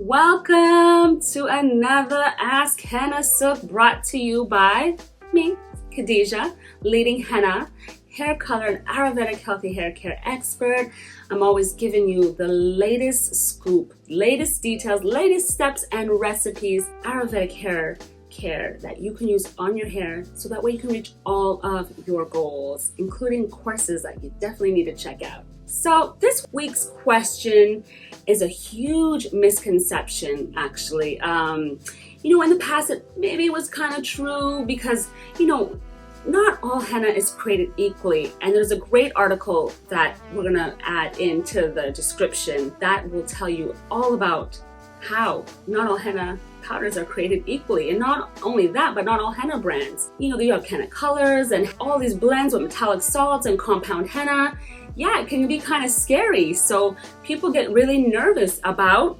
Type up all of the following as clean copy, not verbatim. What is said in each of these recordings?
Welcome to another Ask Hennasooq brought to you by me, Khadija, leading henna, hair color and Ayurvedic healthy hair care expert. I'm always giving you the latest scoop, latest details, latest steps and recipes, Ayurvedic hair care that you can use on your hair so that way you can reach all of your goals, including courses that you definitely need to check out. So this week's question is a huge misconception, actually. In the past, maybe it was kind of true because, not all henna is created equally. And there's a great article that we're gonna add into the description that will tell you all about how not all henna powders are created equally. And not only that, but not all henna brands. You have henna colors and all these blends with metallic salts and compound henna. Yeah, it can be kind of scary. So people get really nervous about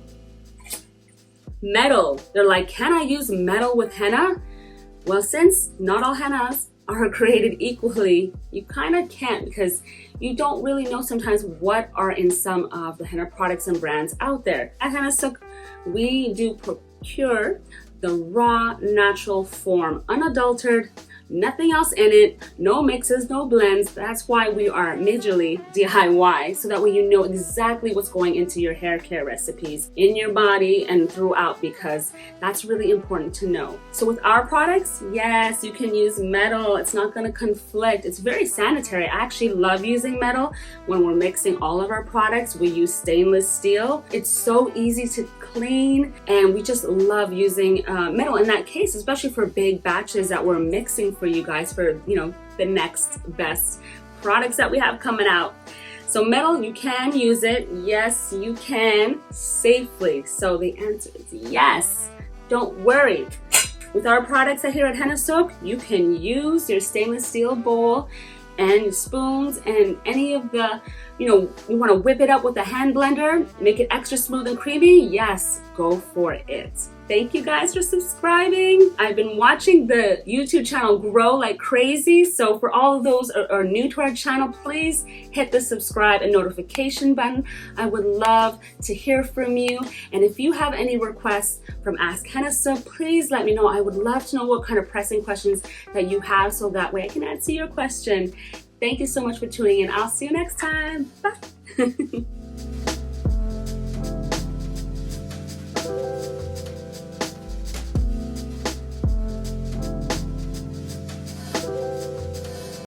metal. They're like, can I use metal with henna? Well, since not all hennas are created equally, you kind of can't, because you don't really know sometimes what are in some of the henna products and brands out there. At Hennasooq, we do procure the raw, natural form, unadulterated, nothing else in it, no mixes, no blends. That's why we are majorly DIY, so that way you know exactly what's going into your hair care recipes in your body and throughout, because that's really important to know. So with our products, yes, you can use metal. It's not going to conflict. It's very sanitary. I actually love using metal. When we're mixing all of our products, we use stainless steel. It's so easy to clean, and we just love using metal in that case, especially for big batches that we're mixing for you guys for the next best products that we have coming out. So metal, you can use it. Yes, you can safely. So the answer is yes. Don't worry. With our products here at Hennasooq, you can use your stainless steel bowl and your spoons and any of the, you want to whip it up with a hand blender, make it extra smooth and creamy. Yes, go for it. Thank you guys for subscribing. I've been watching the YouTube channel grow like crazy. So for all of those who are new to our channel, please hit the subscribe and notification button. I would love to hear from you. And if you have any requests from Ask Hennasooq, please let me know. I would love to know what kind of pressing questions that you have, so that way I can answer your question. Thank you so much for tuning in. I'll see you next time. Bye.